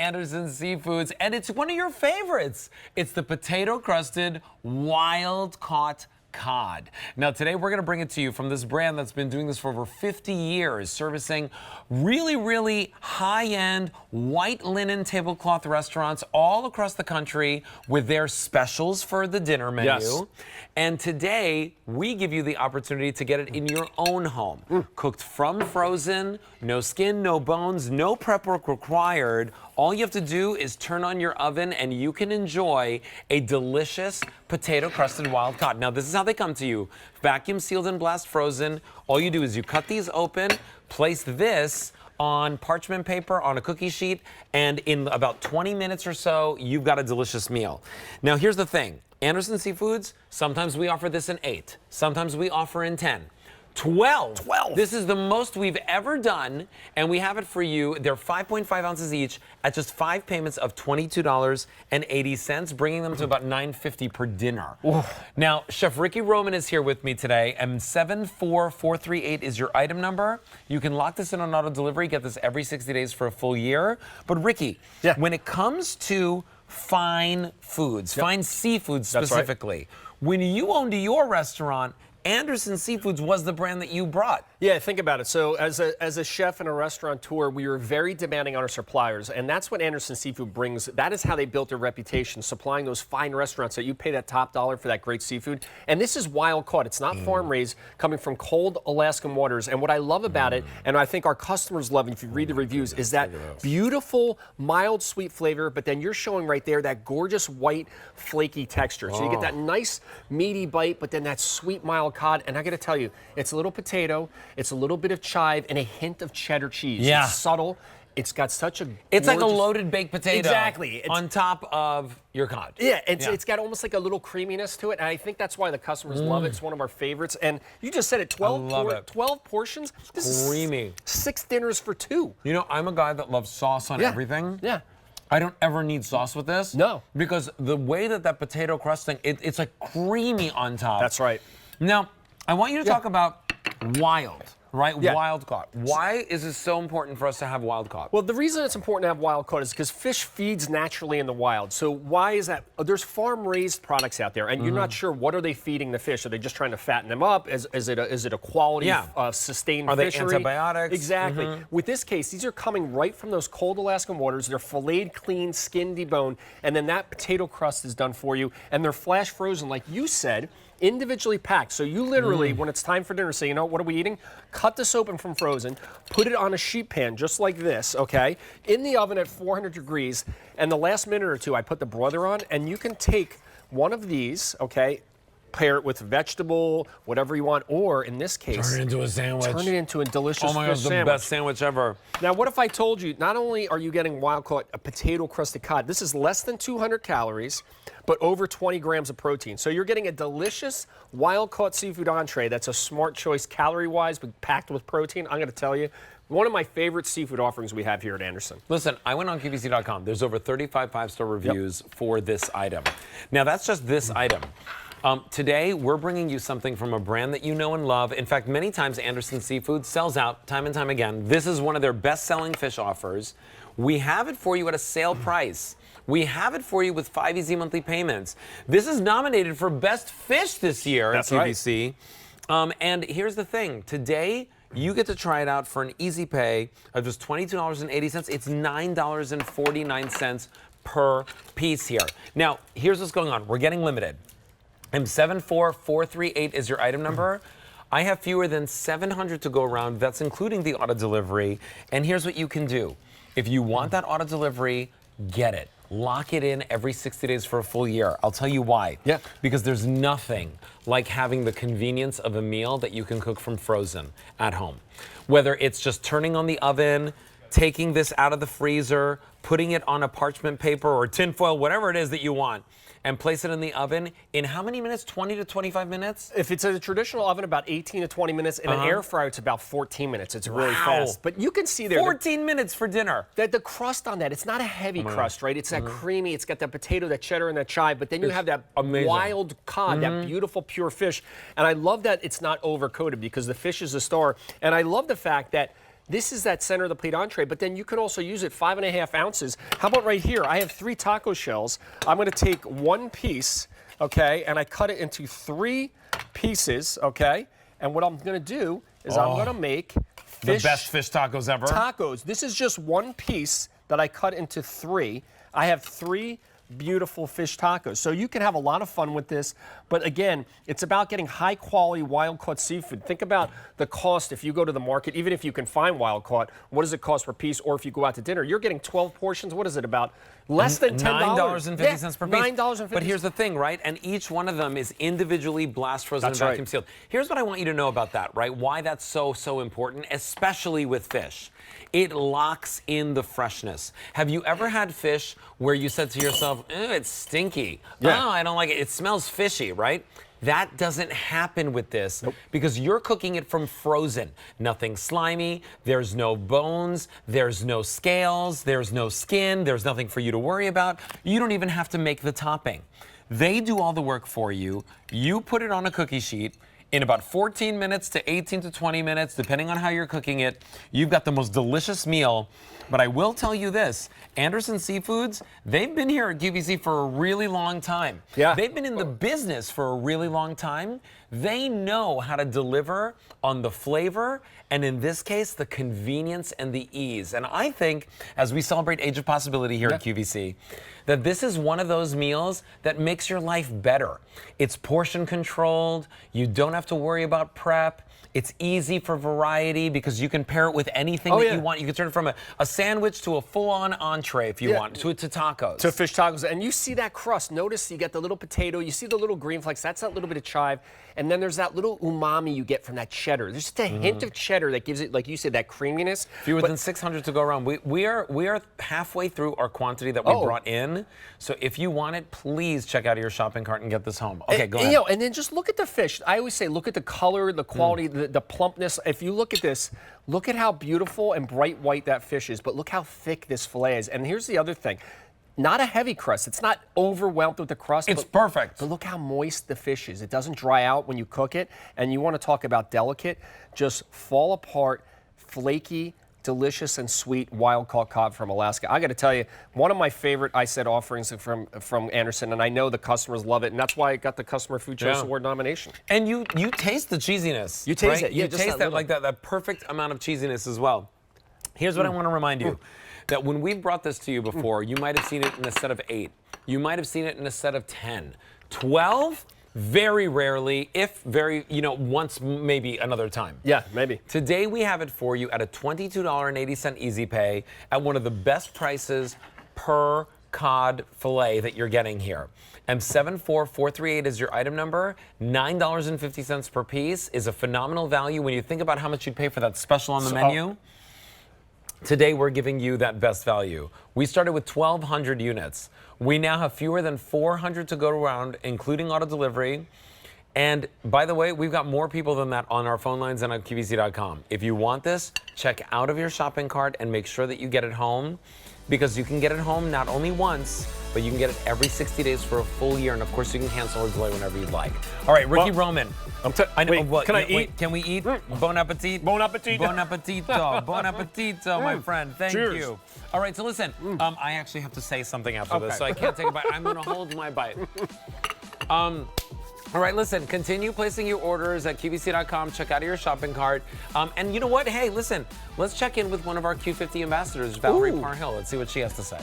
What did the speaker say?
Anderson Seafoods, and it's one of your favorites. It's the potato-crusted wild-caught cod. Now today we're going to bring it to you from this brand that's been doing this for over 50 years, servicing really high-end white linen tablecloth restaurants all across the country with their specials for the dinner menu. Yes. And today we give you the opportunity to get it in your own home. Cooked from frozen, no skin, no bones, no prep work required. All you have to do is turn on your oven and you can enjoy a delicious potato-crusted wild cod. Now, this is how they come to you. Vacuum sealed and blast frozen. All you do is you cut these open, place this on parchment paper on a cookie sheet, and in about 20 minutes or so, you've got a delicious meal. Now, here's the thing. Anderson Seafoods, sometimes we offer this in 8. Sometimes we offer in 10. 12. This is the most we've ever done, and we have it for you. They're 5.5 ounces each at just 5 payments of $22.80, bringing them to about $9.50 per dinner. Now, Chef Ricky Roman is here with me today, and 74438 is your item number. You can lock this in on auto delivery, get this every 60 days for a full year. But Ricky, when it comes to fine foods, fine seafoods specifically, when you owned your restaurant, Anderson Seafoods was the brand that you brought. Yeah, think about it. So as a chef and a restaurateur, we were very demanding on our suppliers, and that's what Anderson Seafood brings. That is how they built their reputation, supplying those fine restaurants that you pay that top dollar for that great seafood. And this is wild caught. It's not farm raised, coming from cold Alaskan waters. And what I love about it, and I think our customers love it if you read the reviews, is that beautiful, mild, sweet flavor, but then you're showing right there that gorgeous white, flaky texture. So you get that nice, meaty bite, but then that sweet, mild cod. And I got to tell you, it's a little potato, it's a little bit of chive, and a hint of cheddar cheese. Yeah. It's subtle. It's got such a It's like a loaded baked potato. Exactly. On top of your cod. Yeah, it's got almost like a little creaminess to it, and I think that's why the customers love it. It's one of our favorites. And you just said it, 12 portions. This creamy. Is 6 dinners for 2. You know, I'm a guy that loves sauce on everything. Yeah. I don't ever need sauce with this. No. Because the way that potato crusting, it's like creamy on top. That's right. Now, I want you to talk about wild, right? Yeah. Wild caught. Why is it so important for us to have wild caught? Well, the reason it's important to have wild caught is because fish feeds naturally in the wild. So why is that? There's farm-raised products out there, and you're not sure what are they feeding the fish. Are they just trying to fatten them up? Is it a quality sustained fishery? Are they antibiotics? Exactly. With this case, these are coming right from those cold Alaskan waters. They're filleted, clean, skin deboned, and then that potato crust is done for you, and they're flash frozen, like you said, individually packed. So you literally, when it's time for dinner, say, you know, what are we eating? Cut this open from frozen, put it on a sheet pan just like this, okay? In the oven at 400 degrees, and the last minute or two, I put the broiler on, and you can take one of these, okay, pair it with vegetable, whatever you want, or in this case, turn it into a sandwich. Turn it into a delicious fish sandwich. Oh my God, the best sandwich ever. Now, what if I told you, not only are you getting wild-caught, a potato-crusted cod, this is less than 200 calories, but over 20 grams of protein. So you're getting a delicious wild-caught seafood entree that's a smart choice calorie-wise, but packed with protein. I'm going to tell you, one of my favorite seafood offerings we have here at Anderson. Listen, I went on QVC.com. There's over 35 5-star reviews for this item. Now, that's just this item. Today, we're bringing you something from a brand that you know and love. In fact, many times Anderson Seafood sells out time and time again. This is one of their best-selling fish offers. We have it for you at a sale price. We have it for you with 5 easy monthly payments. This is nominated for Best Fish this year at QVC. And here's the thing. Today, you get to try it out for an easy pay of just $22.80. It's $9.49 per piece here. Now, here's what's going on. We're getting limited. 74438 is your item number. I have fewer than 700 to go around. That's including the auto delivery. And here's what you can do. If you want that auto delivery, get it. Lock it in every 60 days for a full year. I'll tell you why. Yeah. Because there's nothing like having the convenience of a meal that you can cook from frozen at home. Whether it's just turning on the oven, taking this out of the freezer, putting it on a parchment paper or tinfoil, whatever it is that you want, and place it in the oven in how many minutes? 20 to 25 minutes? If it's a traditional oven, about 18 to 20 minutes. In an air fryer, it's about 14 minutes. It's really fast. But you can see there. 14 minutes for dinner. The crust on that, it's not a heavy crust, right? It's that creamy, it's got that potato, that cheddar, and that chive, but then you have that wild cod, that beautiful pure fish. And I love that it's not overcoated because the fish is a star. And I love the fact that This is that center of the plate entree, but then you can also use it 5.5 ounces. How about right here? I have 3 taco shells. I'm going to take 1 piece, okay, and I cut it into 3 pieces, okay? And what I'm going to do is I'm going to make the best fish tacos ever. Tacos. This is just 1 piece that I cut into 3. I have 3 beautiful fish tacos. So you can have a lot of fun with this, but again, it's about getting high quality wild caught seafood. Think about the cost if you go to the market, even if you can find wild caught, what does it cost per piece? Or if you go out to dinner, you're getting 12 portions. What is it, about less than $10? $9.50 per piece. $9.50. But here's the thing, right? And each one of them is individually blast frozen and That's vacuum sealed. Here's what I want you to know about that, right? Why that's so important, especially with fish. It locks in the freshness. Have you ever had fish where you said to yourself, it's stinky. Yeah. Oh, I don't like it. It smells fishy, right? That doesn't happen with this because you're cooking it from frozen. Nothing slimy, there's no bones, there's no scales, there's no skin, there's nothing for you to worry about. You don't even have to make the topping. They do all the work for you. You put it on a cookie sheet. In about 14 minutes to 18 to 20 minutes, depending on how you're cooking it, you've got the most delicious meal. But I will tell you this, Anderson Seafoods, they've been here at QVC for a really long time. Yeah. They've been in the business for a really long time. They know how to deliver on the flavor, and in this case, the convenience and the ease. And I think, as we celebrate Age of Possibility here at QVC, that this is one of those meals that makes your life better. It's portion controlled. You don't have to worry about prep. It's easy for variety because you can pair it with anything that you want. You can turn it from a sandwich to a full-on entree if you want, to tacos. To fish tacos. And you see that crust. Notice you get the little potato, you see the little green flakes, that's that little bit of chive. And then there's that little umami you get from that cheddar. There's just a hint of cheddar that gives it, like you said, that creaminess. Fewer than 600 to go around. We are halfway through our quantity that we brought in. So if you want it, please check out your shopping cart and get this home. Okay, go ahead. You know, and then just look at the fish. I always say, look at the color, the quality, the plumpness. If you look at this, look at how beautiful and bright white that fish is, but look how thick this fillet is. And here's the other thing. Not a heavy crust. It's not overwhelmed with the crust. It's perfect. But look how moist the fish is. It doesn't dry out when you cook it. And you want to talk about delicate, just fall apart, flaky, delicious and sweet wild-caught cod from Alaska. I got to tell you, one of my favorite offerings from Anderson, and I know the customers love it, and that's why it got the Customer Food Choice Award nomination. And you taste the cheesiness. You taste right? it. Yeah, you just taste that perfect amount of cheesiness as well. Here's what I want to remind you. That when we've brought this to you before, you might have seen it in a set of 8. You might have seen it in a set of 10. 12? Very rarely, if very, once, maybe another time. Yeah, maybe. Today we have it for you at a $22.80 easy pay at one of the best prices per cod fillet that you're getting here. M74438 is your item number. $9.50 per piece is a phenomenal value when you think about how much you'd pay for that special on the menu. Today, we're giving you that best value. We started with 1,200 units. We now have fewer than 400 to go around, including auto delivery. And by the way, we've got more people than that on our phone lines and on QVC.com. If you want this, check out of your shopping cart and make sure that you get it home, because you can get it home not only once, but you can get it every 60 days for a full year. And of course, you can cancel or delay whenever you'd like. All right, Ricky Roman. I know. Wait, can I eat? Wait, can we eat? Bon appetit. Bon appetit. Bon appetito. Bon appetito, my friend. Thank you. All right, so listen, I actually have to say something after this, so I can't take a bite. I'm going to hold my bite. All right, listen, continue placing your orders at QVC.com. Check out of your shopping cart. And you know what? Hey, listen, let's check in with one of our Q50 ambassadors, Valerie Parhill. Let's see what she has to say.